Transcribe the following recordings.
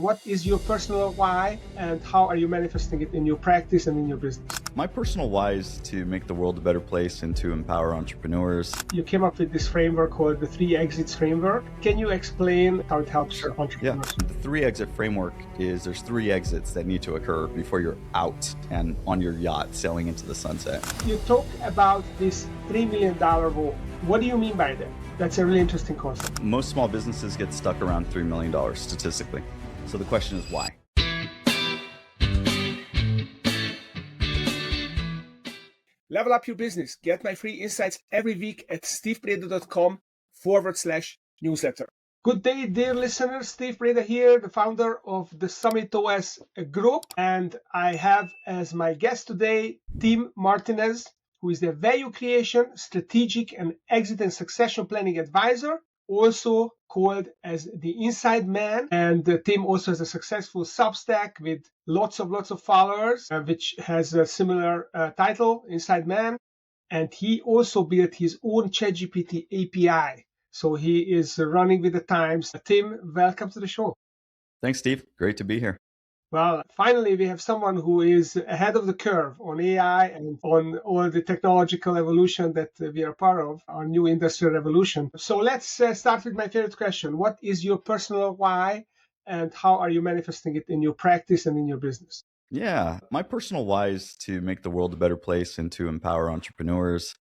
What is your personal why and how are you manifesting it in your practice and in your business? My personal why is to make the world a better place and to empower entrepreneurs. You came up with this framework called the 3 Exits Framework. Can you explain how it helps entrepreneurs? The 3 exit framework is there's 3 exits that need to occur before you're out and on your yacht sailing into the sunset. You talk about this $3 million goal. What do you mean by that? That's a really interesting concept. Most small businesses get stuck around $3 million statistically. So the question is why? Level up your business. Get my free insights every week at stevebreda.com/newsletter. Good day, dear listeners. Steve Breda here, the founder of the Summit OS group. And I have as my guest today, Tim Martinez, who is the value creation, strategic and exit and succession planning advisor, also called as the Inside Man. And Tim also has a successful Substack with lots of followers, which has a similar title, Inside Man. And he also built his own ChatGPT API. So he is running with the times. Tim, welcome to the show. Thanks, Steve. Great to be here. Well, finally, we have someone who is ahead of the curve on AI and on all the technological evolution that we are part of, our new industrial revolution. So let's start with my favorite question. What is your personal why and how are you manifesting it in your practice and in your business? Yeah, my personal why is to make the world a better place and to empower entrepreneurs.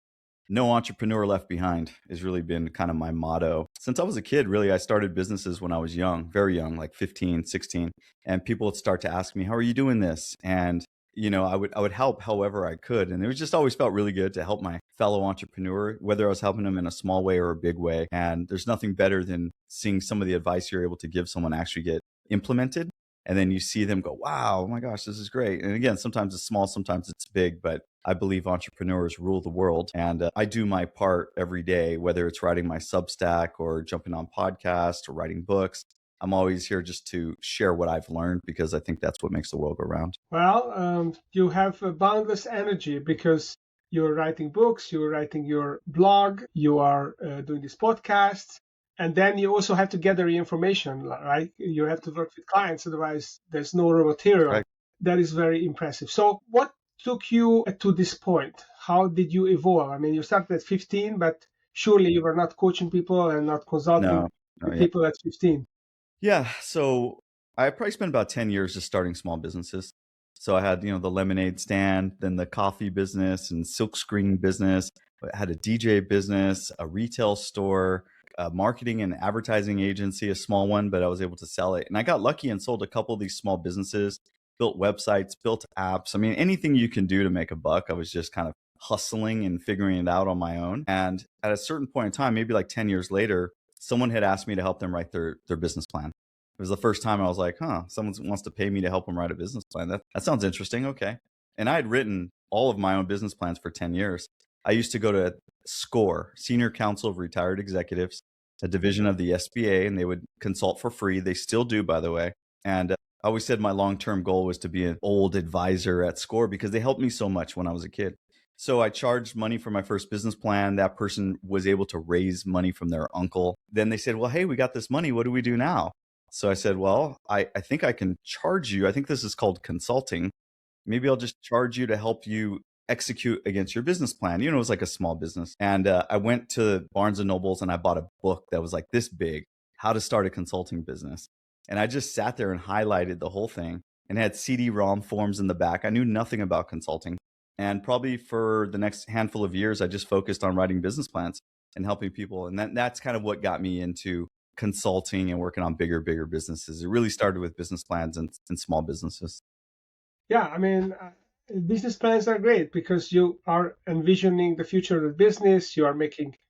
No entrepreneur left behind has really been kind of my motto. Since I was a kid, really, I started businesses when I was young, very young, like 15, 16. And people would start to ask me, how are you doing this? And, I would help however I could. And it was just always felt really good to help my fellow entrepreneur, whether I was helping them in a small way or a big way. And there's nothing better than seeing some of the advice you're able to give someone actually get implemented. And then you see them go, wow, oh my gosh, this is great. And again, sometimes it's small, sometimes it's big, but I believe entrepreneurs rule the world. And I do my part every day, whether it's writing my Substack or jumping on podcasts or writing books. I'm always here just to share what I've learned because I think that's what makes the world go round. Well, you have a boundless energy because you're writing books, you're writing your blog, you are doing this podcast. And then you also have to gather the information, right? You have to work with clients, otherwise there's no raw material. Right. That is very impressive. So what took you to this point? How did you evolve? I mean, you started at 15, but surely you were not coaching people and not consulting people at 15. Yeah. So I probably spent about 10 years just starting small businesses. So I had, the lemonade stand, then the coffee business and silk screen business. I had a DJ business, a retail store, a marketing and advertising agency, a small one, but I was able to sell it. And I got lucky and sold a couple of these small businesses, built websites, built apps. I mean, anything you can do to make a buck. I was just kind of hustling and figuring it out on my own. And at a certain point in time, maybe like 10 years later, someone had asked me to help them write their business plan. It was the first time I was like, someone wants to pay me to help them write a business plan. That sounds interesting. Okay. And I had written all of my own business plans for 10 years. I used to go to SCORE, Senior Council of Retired Executives, a division of the SBA, and they would consult for free. They still do, by the way. And I always said my long-term goal was to be an old advisor at SCORE because they helped me so much when I was a kid. So I charged money for my first business plan. That person was able to raise money from their uncle. Then they said, well, hey, we got this money. What do we do now? So I said, well, I think I can charge you. I think this is called consulting. Maybe I'll just charge you to help you execute against your business plan. It was like a small business. And I went to Barnes and Nobles and I bought a book that was like this big, How to Start a Consulting Business. And I just sat there and highlighted the whole thing and had CD-ROM forms in the back. I knew nothing about consulting. And probably for the next handful of years, I just focused on writing business plans and helping people. And that's kind of what got me into consulting and working on bigger businesses. It really started with business plans and small businesses. Yeah, I mean, business plans are great because you are envisioning the future of the business. You are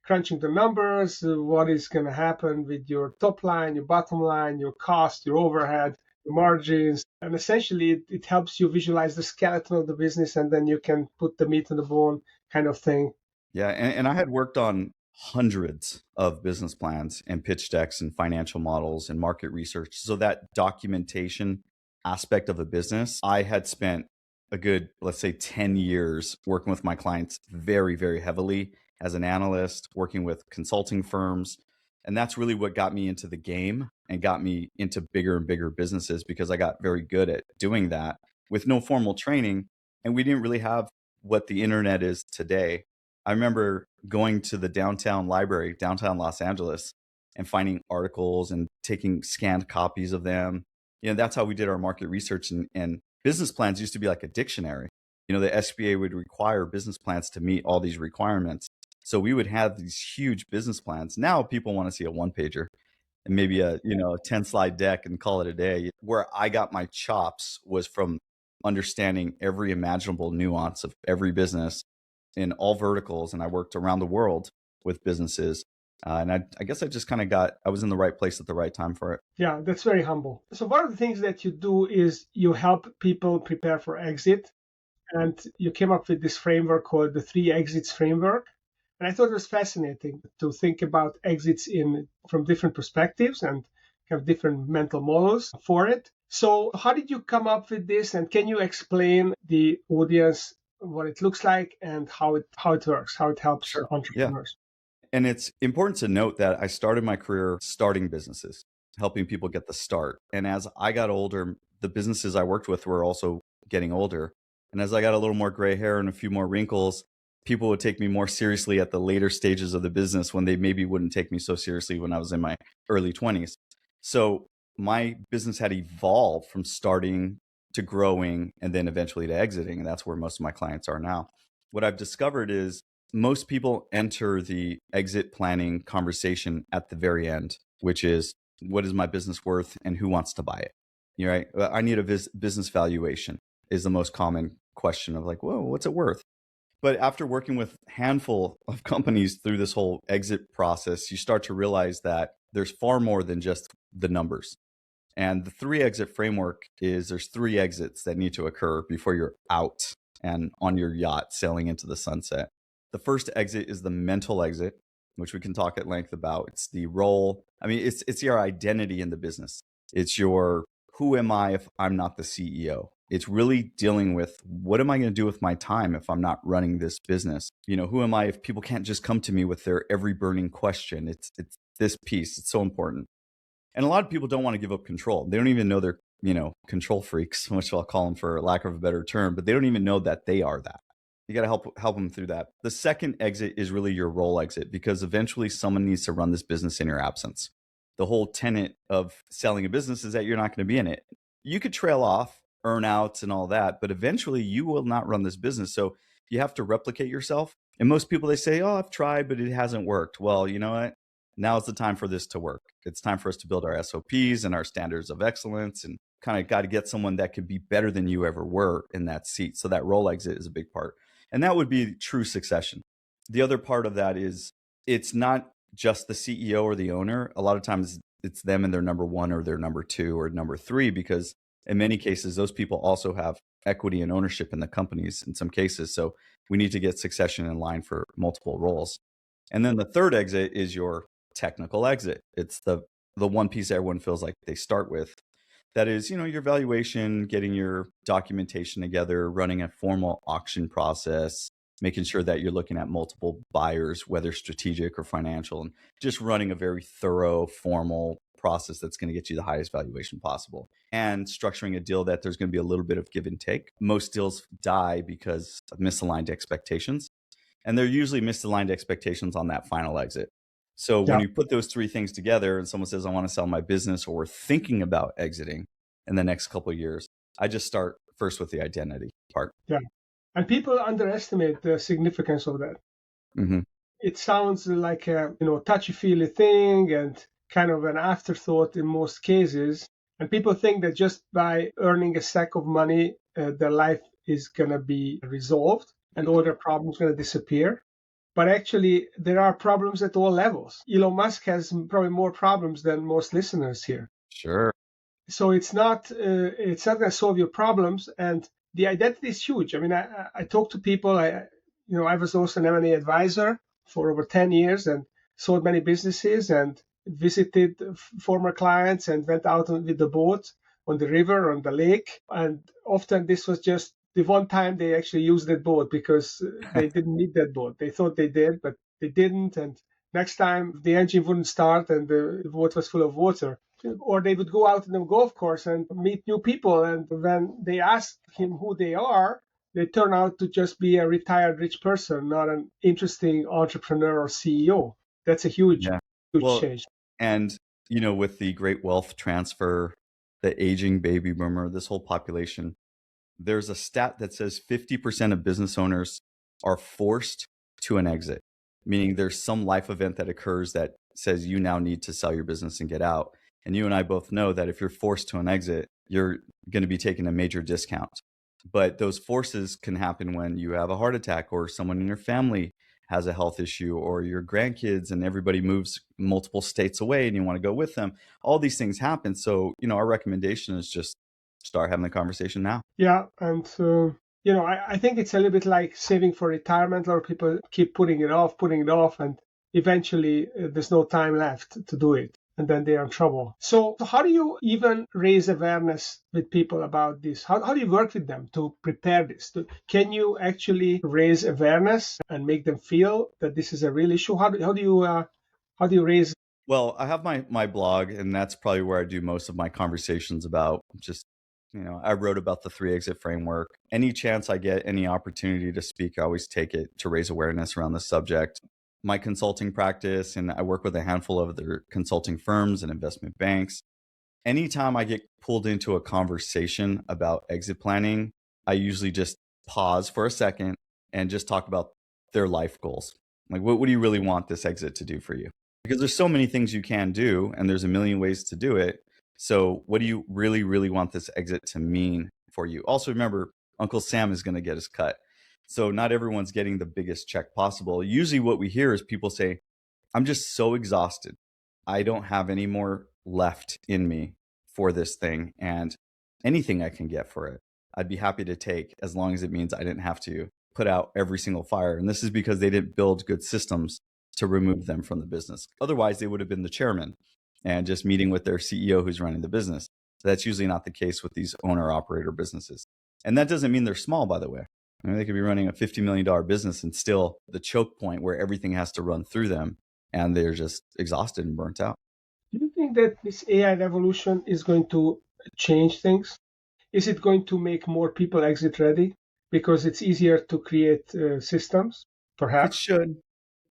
crunching the numbers, what is going to happen with your top line, your bottom line, your cost, your overhead, your margins. And essentially, it helps you visualize the skeleton of the business, and then you can put the meat on the bone kind of thing. Yeah, and I had worked on hundreds of business plans and pitch decks and financial models and market research. So that documentation aspect of a business, I had spent a good, let's say 10 years working with my clients very, very heavily as an analyst, working with consulting firms. And that's really what got me into the game. and got me into bigger and bigger businesses because I got very good at doing that with no formal training. And we didn't really have what the internet is today. I remember going to the downtown library, downtown Los Angeles, and finding articles and taking scanned copies of them. That's how we did our market research, and business plans used to be like a dictionary. The SBA would require business plans to meet all these requirements. So we would have these huge business plans. Now people want to see a one pager and maybe a 10 slide deck and call it a day. Where I got my chops was from understanding every imaginable nuance of every business in all verticals. And I worked around the world with businesses. And I guess I was in the right place at the right time for it. Yeah, that's very humble. So one of the things that you do is you help people prepare for exit. And you came up with this framework called the 3 exits framework. And I thought it was fascinating to think about exits from different perspectives and have different mental models for it. So how did you come up with this? And can you explain the audience what it looks like and how it works, how it helps Sure. entrepreneurs? Yeah. And it's important to note that I started my career starting businesses, helping people get the start. And as I got older, the businesses I worked with were also getting older. And as I got a little more gray hair and a few more wrinkles, people would take me more seriously at the later stages of the business when they maybe wouldn't take me so seriously when I was in my early 20s. So my business had evolved from starting to growing and then eventually to exiting. And that's where most of my clients are now. What I've discovered is most people enter the exit planning conversation at the very end, which is, what is my business worth and who wants to buy it? You're right. I need a business valuation is the most common question of like, whoa, what's it worth? But after working with a handful of companies through this whole exit process, you start to realize that there's far more than just the numbers. And the 3 exit framework is there's 3 exits that need to occur before you're out and on your yacht sailing into the sunset. The first exit is the mental exit, which we can talk at length about. It's the role. I mean, it's your identity in the business. It's your, who am I if I'm not the CEO? It's really dealing with, what am I going to do with my time if I'm not running this business? Who am I if people can't just come to me with their every burning question? It's this piece. It's so important. And a lot of people don't want to give up control. They don't even know they're, control freaks, which I'll call them for lack of a better term, but they don't even know that they are that. You got to help them through that. The second exit is really your role exit, because eventually someone needs to run this business in your absence. The whole tenet of selling a business is that you're not going to be in it. You could trail off, earn outs and all that, but eventually you will not run this business. So you have to replicate yourself. And most people, they say, oh, I've tried, but it hasn't worked. Well, you know what? Now is the time for this to work. It's time for us to build our SOPs and our standards of excellence, and kind of got to get someone that could be better than you ever were in that seat. So that role exit is a big part. And that would be true succession. The other part of that is, it's not just the CEO or the owner. A lot of times it's them and their number 1 or their number 2 or number 3, because in many cases, those people also have equity and ownership in the companies in some cases. So we need to get succession in line for multiple roles. And then the third exit is your technical exit. It's the one piece everyone feels like they start with. That is, your valuation, getting your documentation together, running a formal auction process, making sure that you're looking at multiple buyers, whether strategic or financial, and just running a very thorough, formal process that's going to get you the highest valuation possible. And structuring a deal that there's going to be a little bit of give and take. Most deals die because of misaligned expectations. And they're usually misaligned expectations on that final exit. So when you put those 3 things together and someone says, I want to sell my business, or we're thinking about exiting in the next couple of years, I just start first with the identity part. Yeah. And people underestimate the significance of that. Mm-hmm. It sounds like a touchy-feely thing and kind of an afterthought in most cases. And people think that just by earning a sack of money, their life is going to be resolved and all their problems going to disappear. But actually, there are problems at all levels. Elon Musk has probably more problems than most listeners here. Sure. So it's not going to solve your problems, and the identity is huge. I mean, I talk to people. I was also an M&A advisor for over 10 years and sold many businesses and visited former clients and went out with the boat on the river, on the lake. And often this was just the one time they actually used that boat, because they didn't need that boat. They thought they did, but they didn't. And next time the engine wouldn't start and the boat was full of water. or they would go out in a golf course and meet new people. And when they ask him who they are, they turn out to just be a retired rich person, not an interesting entrepreneur or CEO. That's a huge, Yeah. huge Well, change. and with the great wealth transfer, the aging baby boomer, this whole population, there's a stat that says 50% of business owners are forced to an exit, meaning there's some life event that occurs that says you now need to sell your business and get out. And you and I both know that if you're forced to an exit, you're going to be taking a major discount. But those forces can happen when you have a heart attack, or someone in your family has a health issue, or your grandkids and everybody moves multiple states away and you want to go with them. All these things happen. So, our recommendation is just start having the conversation now. Yeah, and I think it's a little bit like saving for retirement. A lot of people keep putting it off, and eventually there's no time left to do it, and then they are in trouble. So how do you even raise awareness with people about this? How do you work with them to prepare this? Can you actually raise awareness and make them feel that this is a real issue? How do you raise? Well, I have my blog, and that's probably where I do most of my conversations about just, I wrote about the 3 exit framework. Any chance I get, any opportunity to speak, I always take it to raise awareness around the subject. My consulting practice, and I work with a handful of other consulting firms and investment banks. Anytime I get pulled into a conversation about exit planning, I usually just pause for a second and just talk about their life goals. Like, what do you really want this exit to do for you? Because there's so many things you can do, and there's a million ways to do it. So what do you really, really want this exit to mean for you? Also, remember, Uncle Sam is going to get his cut. So not everyone's getting the biggest check possible. Usually what we hear is people say, I'm just so exhausted. I don't have any more left in me for this thing, and anything I can get for it, I'd be happy to take, as long as it means I didn't have to put out every single fire. And this is because they didn't build good systems to remove them from the business. Otherwise, they would have been the chairman and just meeting with their CEO who's running the business. That's usually not the case with these owner-operator businesses. And that doesn't mean they're small, by the way. I mean, they could be running a $50 million business and still the choke point where everything has to run through them, and they're just exhausted and burnt out. Do you think that this AI revolution is going to change things? Is it going to make more people exit ready because it's easier to create systems, It perhaps? should,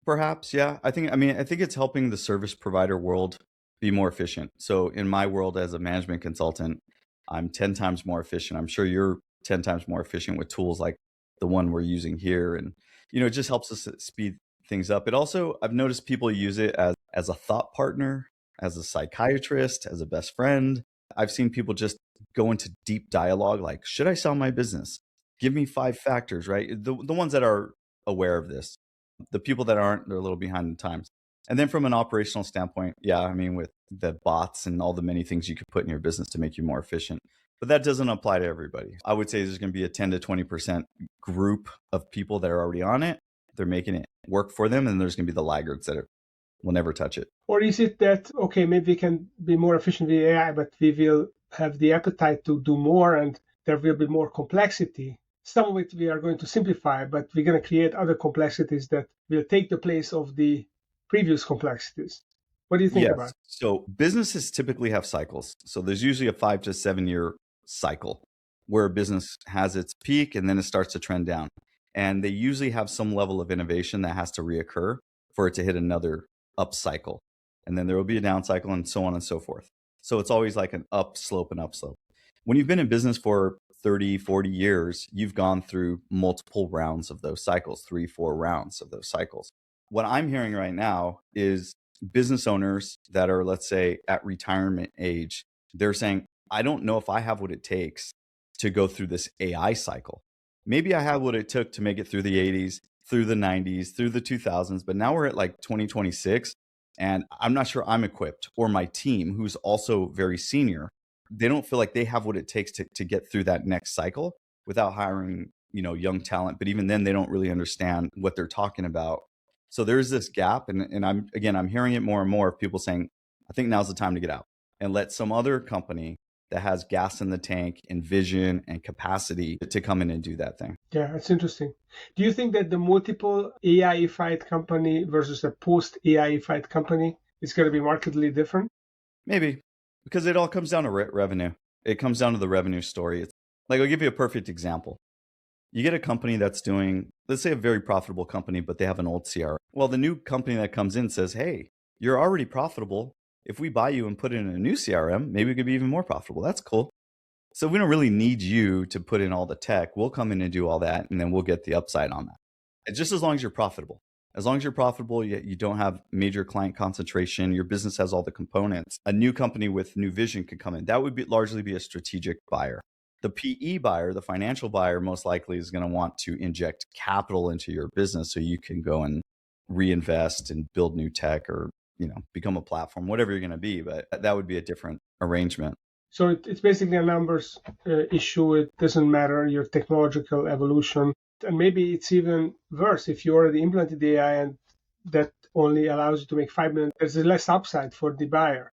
perhaps, yeah. I think it's helping the service provider world be more efficient. So in my world as a management consultant, I'm 10 times more efficient. I'm sure you're 10 times more efficient with tools like the one we're using here. And, it just helps us speed things up. It also, I've noticed people use it as a thought partner, as a psychiatrist, as a best friend. I've seen people just go into deep dialogue like, should I sell my business? Give me 5 factors, right? The ones that are aware of this. The people that aren't, they're a little behind the times. And then from an operational standpoint, yeah, I mean, with the bots and all the many things you could put in your business to make you more efficient. But that doesn't apply to everybody. I would say there's going to be a 10 to 20% group of people that are already on it. They're making it work for them. And there's going to be the laggards that will never touch it. Or is it that, okay, maybe we can be more efficient with AI, but we will have the appetite to do more and there will be more complexity? Some of it we are going to simplify, but we're going to create other complexities that will take the place of the previous complexities. What do you think about Yes. So businesses typically have cycles. So there's usually a 5 to 7 year cycle where a business has its peak and then it starts to trend down. And they usually have some level of innovation that has to reoccur for it to hit another up cycle. And then there will be a down cycle and so on and so forth. So it's always like an up slope and up slope. When you've been in business for 30, 40 years, you've gone through multiple rounds of those cycles, 3, 4 rounds of those cycles. What I'm hearing right now is business owners that are, let's say, at retirement age, they're saying, I don't know if I have what it takes to go through this AI cycle. Maybe I have what it took to make it through the 80s, through the 90s, through the 2000s, but now we're at like 2026 and I'm not sure I'm equipped, or my team, who's also very senior, they don't feel like they have what it takes to get through that next cycle without hiring, young talent. But even then, they don't really understand what they're talking about. So there's this gap. And I'm hearing it more and more of people saying, I think now's the time to get out and let some other company that has gas in the tank and vision and capacity to come in and do that thing. Yeah, that's interesting. Do you think that the multiple AI-ified company versus a post-AI-ified company is going to be markedly different? Maybe. Because it all comes down to revenue. It comes down to the revenue story. It's like, I'll give you a perfect example. You get a company that's doing, let's say a very profitable company, but they have an old CRM. Well, the new company that comes in says, hey, you're already profitable. If we buy you and put it in a new CRM, maybe we could be even more profitable. That's cool. So we don't really need you to put in all the tech. We'll come in and do all that, and then we'll get the upside on that. And just as long as you're profitable. As long as you're profitable, you don't have major client concentration, your business has all the components. A new company with new vision could come in. That would largely be a strategic buyer. The PE buyer, the financial buyer, most likely is going to want to inject capital into your business so you can go and reinvest and build new tech, or become a platform, whatever you're going to be. But that would be a different arrangement. So it's basically a numbers issue. It doesn't matter your technological evolution. And maybe it's even worse if you already implemented the AI and that only allows you to make 5 million. There's less upside for the buyer.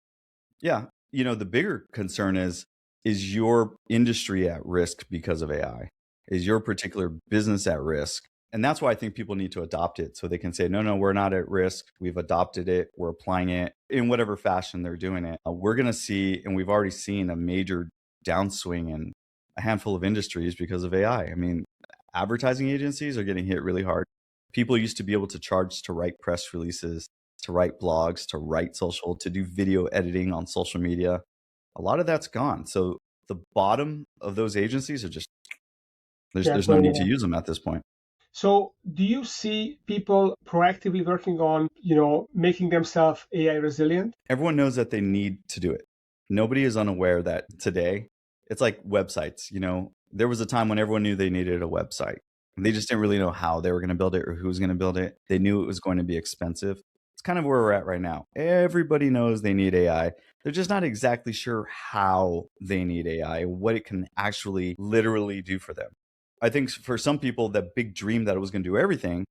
Yeah. The bigger concern is your industry at risk because of AI? Is your particular business at risk? And that's why I think people need to adopt it, so they can say, no, we're not at risk. We've adopted it. We're applying it in whatever fashion they're doing it. We're going to see, and we've already seen, a major downswing in a handful of industries because of AI. I mean, advertising agencies are getting hit really hard. People used to be able to charge to write press releases, to write blogs, to write social, to do video editing on social media. A lot of that's gone. So the bottom of those agencies are just, there's no need to use them at this point. So do you see people proactively working on, making themselves AI resilient? Everyone knows that they need to do it. Nobody is unaware that today, it's like websites. There was a time when everyone knew they needed a website. They just didn't really know how they were going to build it or who was going to build it. They knew it was going to be expensive. It's kind of where we're at right now. Everybody knows they need AI. They're just not exactly sure how they need AI, what it can actually literally do for them. I think for some people, that big dream that it was going to do everything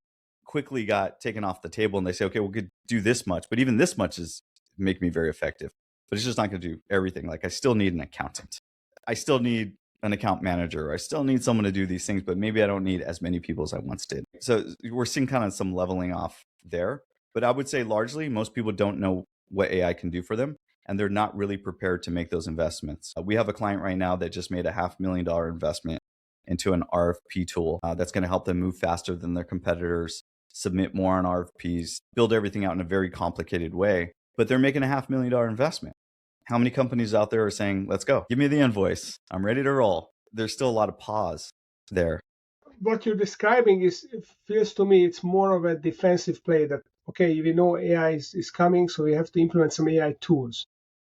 quickly got taken off the table, and they say, okay, we could do this much, but even this much is make me very effective. But it's just not going to do everything. Like, I still need an accountant. I still need an account manager. I still need someone to do these things, but maybe I don't need as many people as I once did. So we're seeing kind of some leveling off there. But I would say largely most people don't know what AI can do for them, and they're not really prepared to make those investments. We have a client right now that just made a $500,000 investment into an RFP tool that's going to help them move faster than their competitors, submit more on RFPs, build everything out in a very complicated way. But they're making a $500,000 investment. How many companies out there are saying, let's go, give me the invoice, I'm ready to roll? There's still a lot of pause there. What you're describing it feels to me it's more of a defensive play that, okay, we know AI is coming, so we have to implement some AI tools.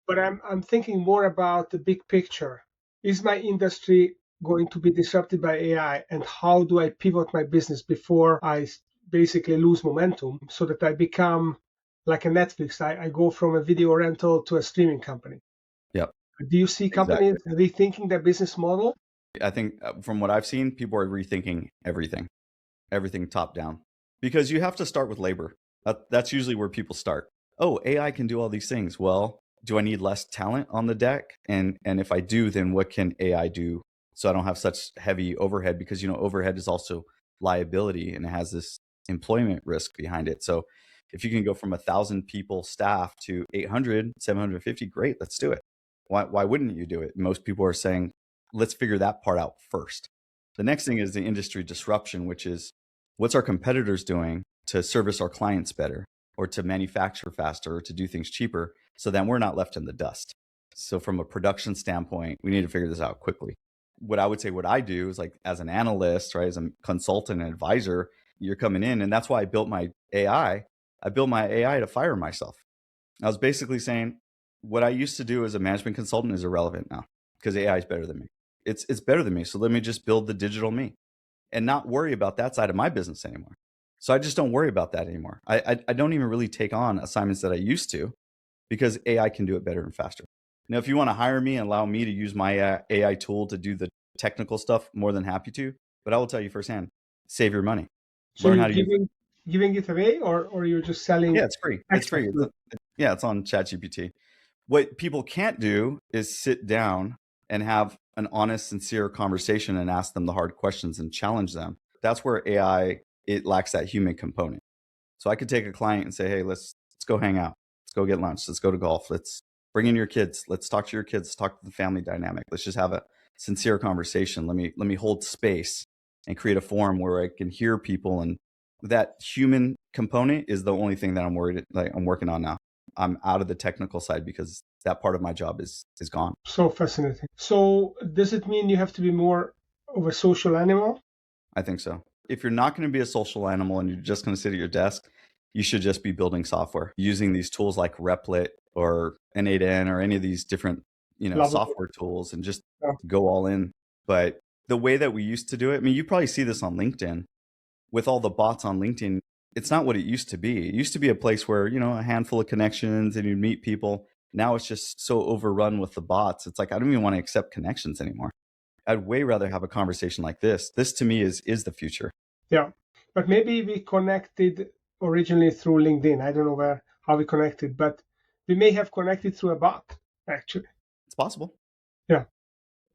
But I'm thinking more about the big picture. Is my industry going to be disrupted by AI, and how do I pivot my business before I basically lose momentum so that I become like a Netflix? I go from a video rental to a streaming company. Yep. Do you see companies rethinking their business model? I think from what I've seen, people are rethinking everything top down, because you have to start with labor. That's usually where people start. Oh, AI can do all these things. Well, do I need less talent on the deck? And if I do, then what can AI do so I don't have such heavy overhead? Because, overhead is also liability, and it has this employment risk behind it. So if you can go from 1,000 people staff to 800, 750, great, let's do it. Why wouldn't you do it? Most people are saying, let's figure that part out first. The next thing is the industry disruption, which is what's our competitors doing to service our clients better, or to manufacture faster, or to do things cheaper, so that we're not left in the dust. So from a production standpoint, we need to figure this out quickly. What I would say, what I do is, like, as an analyst, right, as a consultant and advisor, you're coming in, and that's why I built my AI. I built my AI to fire myself. I was basically saying, what I used to do as a management consultant is irrelevant now, because AI is better than me. It's better than me. So let me just build the digital me and not worry about that side of my business anymore. So I just don't worry about that anymore. I don't even really take on assignments that I used to, because AI can do it better and faster. Now, if you want to hire me and allow me to use my AI tool to do the technical stuff, more than happy to. But I will tell you firsthand, save your money. So you're giving it away, or you're just selling? Yeah, it's free. It's free. It's on ChatGPT. What people can't do is sit down and have an honest, sincere conversation and ask them the hard questions and challenge them. That's where AI, it lacks that human component. So I could take a client and say, hey, let's go hang out. Let's go get lunch. Let's go to golf. Let's Bring in your kids. Let's talk to your kids. Talk to the family dynamic. Let's just have a sincere conversation. Let me hold space and create a forum where I can hear people. And that human component is the only thing that I'm working on now. I'm out of the technical side because that part of my job is gone. So fascinating. So does it mean you have to be more of a social animal? I think so. If you're not going to be a social animal and you're just going to sit at your desk, you should just be building software using these tools like Replit or N8N or any of these different, software tools and just go all in. But the way that we used to do it, I mean, you probably see this on LinkedIn with all the bots on LinkedIn. It's not what it used to be. It used to be a place where, a handful of connections and you'd meet people. Now it's just so overrun with the bots. It's like, I don't even want to accept connections anymore. I'd way rather have a conversation like this. This to me is the future. Yeah. But maybe we connected originally through LinkedIn. I don't know how we connected, but we may have connected through a bot, actually. It's possible. Yeah.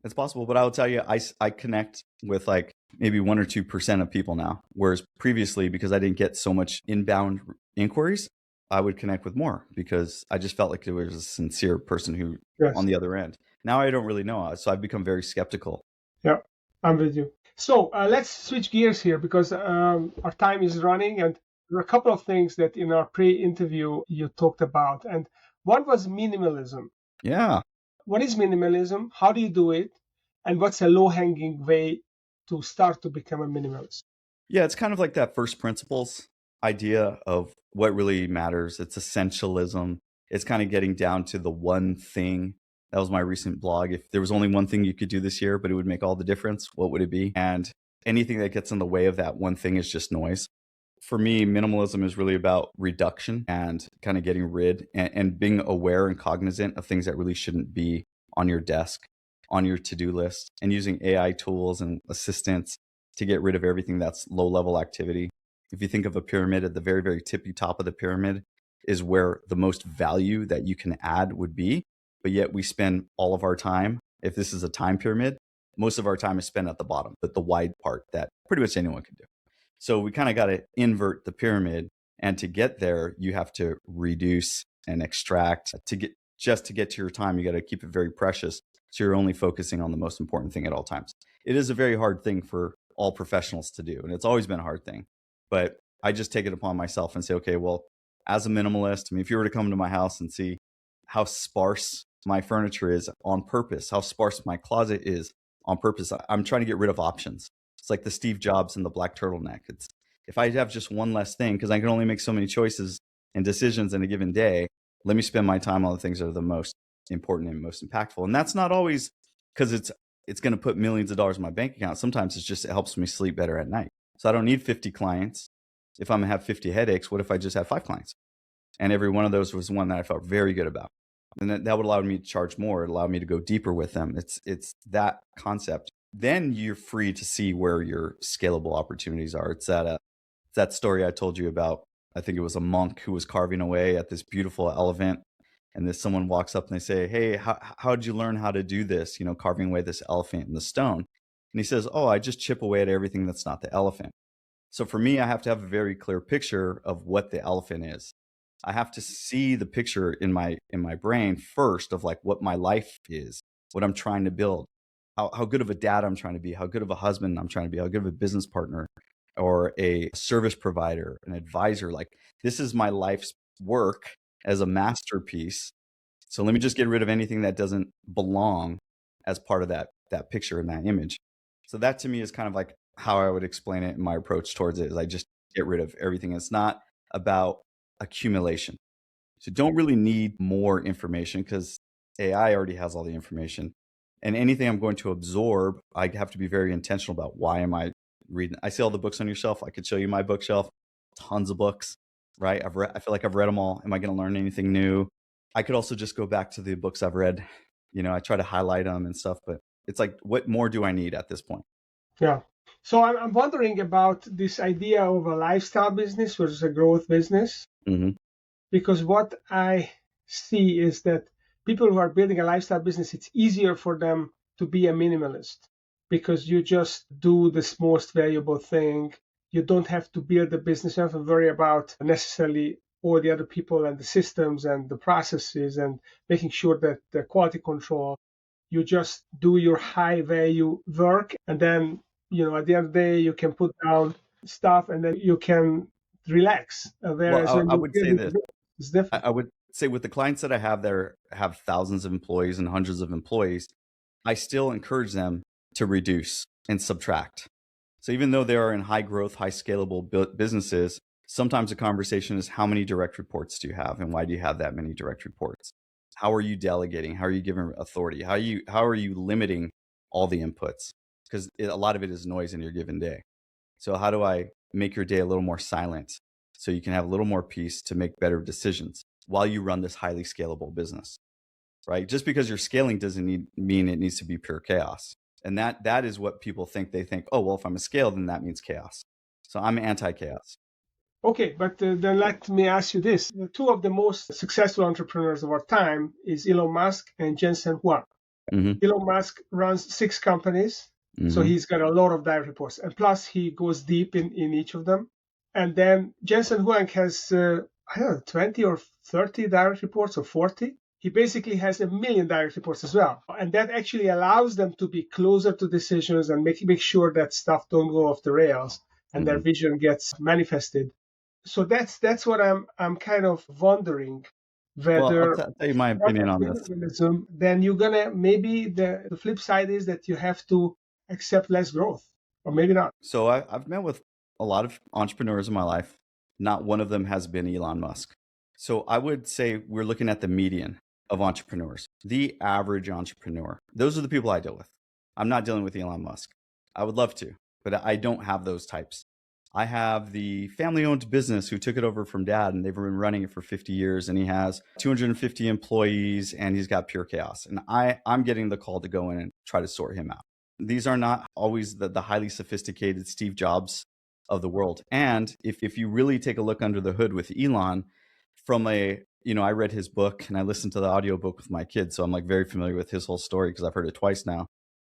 It's possible. But I will tell you, I connect with like maybe 1 or 2% of people now. Whereas previously, because I didn't get so much inbound inquiries, I would connect with more because I just felt like there was a sincere person who on the other end. Now I don't really know. So I've become very skeptical. Yeah, I'm with you. So let's switch gears here because our time is running, and there are a couple of things that in our pre-interview you talked about. And one was minimalism. Yeah. What is minimalism? How do you do it? And what's a low-hanging way to start to become a minimalist? Yeah, it's kind of like that first principles idea of what really matters. It's essentialism. It's kind of getting down to the one thing. That was my recent blog. If there was only one thing you could do this year, but it would make all the difference, what would it be? And anything that gets in the way of that one thing is just noise. For me, minimalism is really about reduction and kind of getting rid and being aware and cognizant of things that really shouldn't be on your desk, on your to-do list, and using AI tools and assistants to get rid of everything that's low-level activity. If you think of a pyramid, at the very, very tippy top of the pyramid is where the most value that you can add would be. But yet we spend all of our time, if this is a time pyramid, most of our time is spent at the bottom, but the wide part that pretty much anyone can do. So we kind of got to invert the pyramid. And to get there, you have to reduce and extract. To get to your time, you got to keep it very precious. So you're only focusing on the most important thing at all times. It is a very hard thing for all professionals to do. And it's always been a hard thing. But I just take it upon myself and say, okay, well, as a minimalist, I mean, if you were to come to my house and see how sparse my furniture is on purpose, how sparse my closet is on purpose, I'm trying to get rid of options. It's like the Steve Jobs and the black turtleneck. It's if I have just one less thing, because I can only make so many choices and decisions in a given day, let me spend my time on the things that are the most important and most impactful. And that's not always because it's going to put millions of dollars in my bank account. Sometimes it's just, it helps me sleep better at night. So I don't need 50 clients. If I'm going to have 50 headaches, what if I just have 5 clients? And every one of those was one that I felt very good about. And that would allow me to charge more. It allowed me to go deeper with them. It's that concept. Then you're free to see where your scalable opportunities are. It's that story I told you about. I think it was a monk who was carving away at this beautiful elephant. And then someone walks up and they say, hey, how did you learn how to do this? Carving away this elephant in the stone. And he says, oh, I just chip away at everything that's not the elephant. So for me, I have to have a very clear picture of what the elephant is. I have to see the picture in my brain first of like what my life is, what I'm trying to build, how good of a dad I'm trying to be, how good of a husband I'm trying to be, how good of a business partner or a service provider, an advisor. Like this is my life's work as a masterpiece. So let me just get rid of anything that doesn't belong as part of that picture and that image. So that to me is kind of like how I would explain it in my approach towards it is I just get rid of everything. It's not about accumulation. So don't really need more information because AI already has all the information. And anything I'm going to absorb, I have to be very intentional about why am I reading. I see all the books on your shelf. I could show you my bookshelf, tons of books, right? I feel like I've read them all. Am I going to learn anything new? I could also just go back to the books I've read. I try to highlight them and stuff, but it's like, what more do I need at this point? Yeah. So I'm wondering about this idea of a lifestyle business versus a growth business. Mm-hmm. Because what I see is that people who are building a lifestyle business, it's easier for them to be a minimalist because you just do the most valuable thing. You don't have to build the business. You don't have to worry about necessarily all the other people and the systems and the processes and making sure that the quality control, you just do your high value work, and then at the end of the day you can put down stuff and then you can relax. Well, Whereas when I you would get say into this. it, it's different. I would say with the clients that I have there have thousands of employees and hundreds of employees, I still encourage them to reduce and subtract. So even though they are in high growth, high scalable businesses, sometimes the conversation is how many direct reports do you have and why do you have that many direct reports? How are you delegating? How are you giving authority? How are you limiting all the inputs? Because a lot of it is noise in your given day. So how do I make your day a little more silent so you can have a little more peace to make better decisions while you run this highly scalable business, right? Just because you're scaling doesn't mean it needs to be pure chaos. And that is what people think. They think, oh, well, if I'm a scale, then that means chaos. So I'm anti-chaos. Okay, but then let me ask you this. The two of the most successful entrepreneurs of our time is Elon Musk and Jensen Huang. Mm-hmm. Elon Musk runs 6 companies, so Mm-hmm. he's got a lot of direct reports. And plus, he goes deep in each of them. And then Jensen Huang has, I don't know, 20 or 30 direct reports or 40. He basically has 1 million direct reports as well. And that actually allows them to be closer to decisions and make sure that stuff don't go off the rails and their vision gets manifested. So that's what I'm kind of wondering, Well, I'll whether tell you my opinion on this. minimalism, then you're gonna, maybe the flip side is that you have to accept less growth, or maybe not. So I've met with a lot of entrepreneurs in my life. Not one of them has been Elon Musk. So I would say we're looking at the median of entrepreneurs, the average entrepreneur. Those are the people I deal with. I'm not dealing with Elon Musk. I would love to, but I don't have those types. I have the family owned business who took it over from dad and they've been running it for 50 years and he has 250 employees and he's got pure chaos. And I'm getting the call to go in and try to sort him out. These are not always the highly sophisticated Steve Jobs of the world. And if you really take a look under the hood with Elon, from I read his book and I listened to the audiobook with my kids. So I'm like very familiar with his whole story because I've heard it twice now.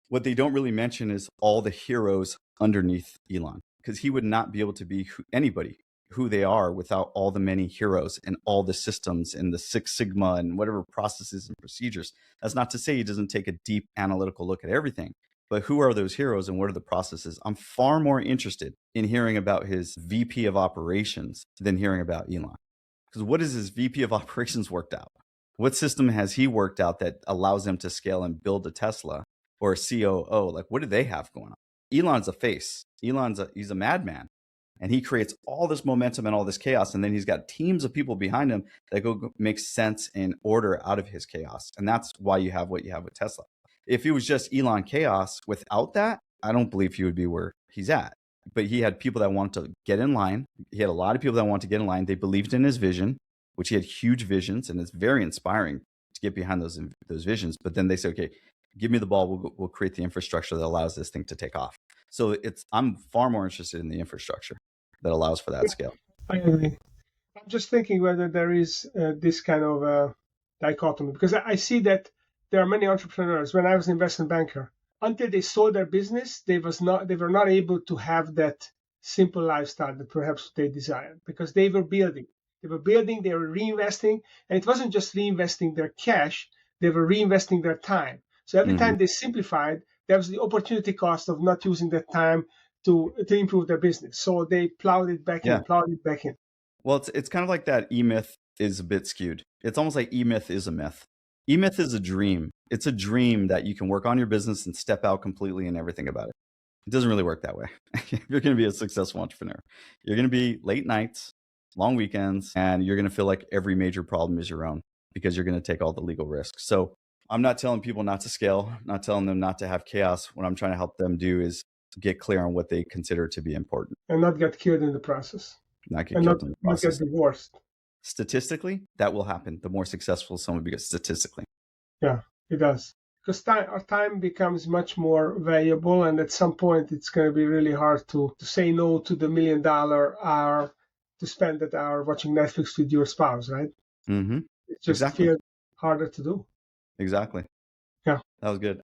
What they don't really mention is all the heroes underneath Elon, because he would not be able to be anybody who they are without all the many heroes and all the systems and the Six Sigma and whatever processes and procedures. That's not to say he doesn't take a deep analytical look at everything, but who are those heroes and what are the processes? I'm far more interested in hearing about his VP of operations than hearing about Elon. Because what has his VP of operations worked out? What system has he worked out that allows them to scale and build a Tesla or a COO? Like, what do they have going on? Elon's a face. He's a madman. And he creates all this momentum and all this chaos. And then he's got teams of people behind him that go make sense and order out of his chaos. And that's why you have what you have with Tesla. If it was just Elon chaos without that, I don't believe he would be where he's at. But he had people that wanted to get in line. He had a lot of people that wanted to get in line. They believed in his vision, which he had huge visions. And it's very inspiring to get behind those visions. But then they say, okay, give me the ball. We'll create the infrastructure that allows this thing to take off. So I'm far more interested in the infrastructure that allows for that scale. I agree. I'm just thinking whether there is this kind of dichotomy, because I see that there are many entrepreneurs. When I was an investment banker, until they sold their business, they were not able to have that simple lifestyle that perhaps they desired, because they were building. They were reinvesting, and it wasn't just reinvesting their cash, they were reinvesting their time. So every time they simplified, there was the opportunity cost of not using that time to improve their business. So they plowed it back in. Well, it's kind of like that E-Myth is a bit skewed. It's almost like E-Myth is a myth. E-Myth is a dream. It's a dream that you can work on your business and step out completely and everything about it. It doesn't really work that way. If you're going to be a successful entrepreneur, you're going to be late nights, long weekends, and you're going to feel like every major problem is your own because you're going to take all the legal risks. So I'm not telling people not to scale, not telling them not to have chaos. What I'm trying to help them do is get clear on what they consider to be important. And not get killed in the process. Not get killed in the process. Not get divorced. Statistically, that will happen. The more successful someone becomes statistically. Yeah, it does. Because our time becomes much more valuable, and at some point it's going to be really hard to say no to the $1 million hour to spend that hour watching Netflix with your spouse, right? Mm-hmm. It just feels harder to do. Exactly. Yeah. That was good.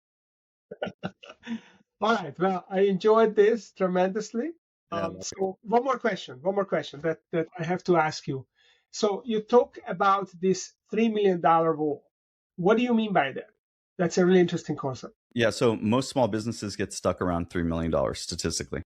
All right. Well, I enjoyed this tremendously. Yeah, So one more question that I have to ask you. So you talk about this $3 million wall. What do you mean by that? That's a really interesting concept. Yeah, so most small businesses get stuck around $3 million statistically.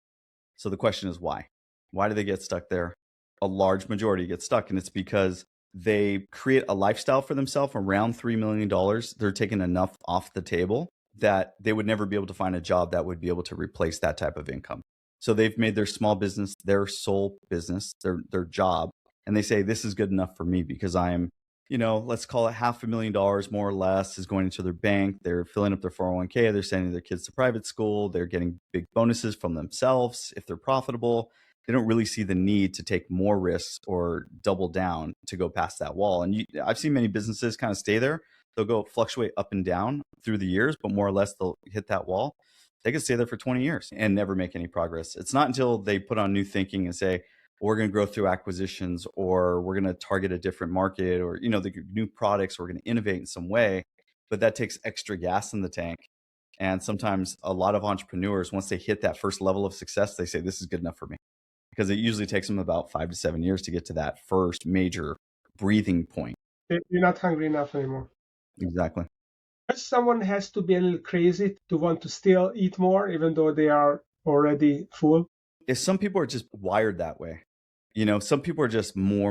So the question is why? Why do they get stuck there? A large majority get stuck, and it's because they create a lifestyle for themselves around $3 million. They're taking enough off the table that they would never be able to find a job that would be able to replace that type of income. So they've made their small business their sole business, their job, and they say this is good enough for me because I'm, let's call it $500,000 more or less is going into their bank. They're filling up their 401k. They're sending their kids to private school. They're getting big bonuses from themselves if they're profitable. They don't really see the need to take more risks or double down to go past that wall. And I've seen many businesses kind of stay there. They'll go fluctuate up and down through the years, but more or less they'll hit that wall. They could stay there for 20 years and never make any progress. It's not until they put on new thinking and say, we're going to grow through acquisitions, or we're going to target a different market, or, the new products, we're going to innovate in some way, but that takes extra gas in the tank. And sometimes a lot of entrepreneurs, once they hit that first level of success, they say, this is good enough for me, because it usually takes them about 5 to 7 years to get to that first major breathing point. You're not hungry enough anymore. Exactly. Someone has to be a little crazy to want to still eat more, even though they are already full. If some people are just wired that way, some people are just more,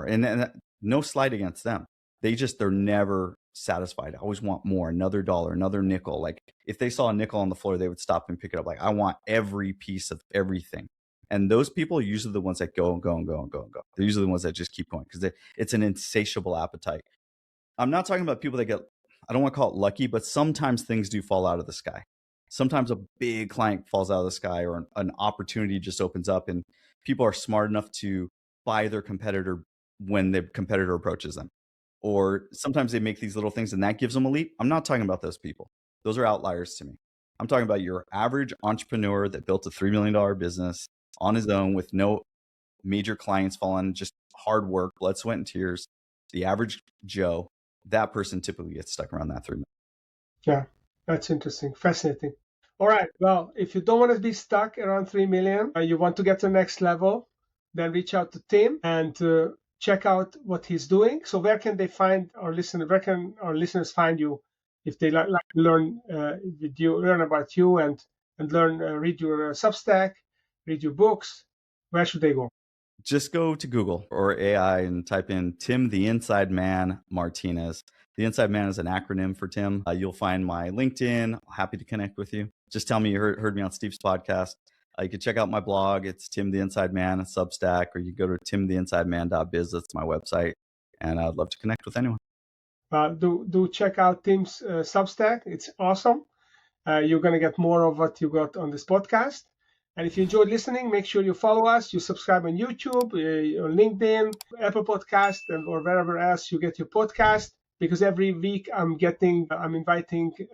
and no slight against them. They're never satisfied. I always want more, another dollar, another nickel. Like if they saw a nickel on the floor, they would stop and pick it up. Like I want every piece of everything. And those people are usually the ones that go and go and go and go and go. They're usually the ones that just keep going because it's an insatiable appetite. I'm not talking about people that get, I don't want to call it lucky, but sometimes things do fall out of the sky. Sometimes a big client falls out of the sky, or an opportunity just opens up, and people are smart enough to buy their competitor when the competitor approaches them. Or sometimes they make these little things and that gives them a leap. I'm not talking about those people. Those are outliers to me. I'm talking about your average entrepreneur that built a $3 million business on his own with no major clients falling, just hard work, blood, sweat, and tears. The average Joe, that person typically gets stuck around that 3 million. Yeah, that's interesting. Fascinating. All right. Well, if you don't want to be stuck around 3 million, you want to get to the next level, then reach out to Tim and check out what he's doing. So where can they find our listeners? Where can our listeners find you if they like to learn learn about you and learn, read your Substack, read your books? Where should they go? Just go to Google or AI and type in Tim the Inside Man Martinez. The Inside Man is an acronym for Tim. You'll find my LinkedIn. Happy to connect with you. Just tell me you heard me on Steve's podcast. You can check out my blog. It's Tim the Inside Man, a Substack, or you go to timtheinsideman.biz. That's my website. And I'd love to connect with anyone. Do check out Tim's Substack. It's awesome. You're going to get more of what you got on this podcast. And if you enjoyed listening, make sure you follow us. You subscribe on YouTube, on LinkedIn, Apple Podcast, or wherever else you get your podcast. Because every week I'm inviting,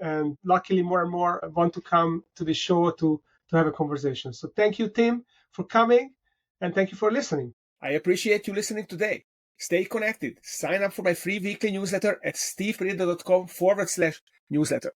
and luckily more and more want to come to the show to have a conversation. So thank you, Tim, for coming, and thank you for listening. I appreciate you listening today. Stay connected. Sign up for my free weekly newsletter at stevepreda.com/newsletter.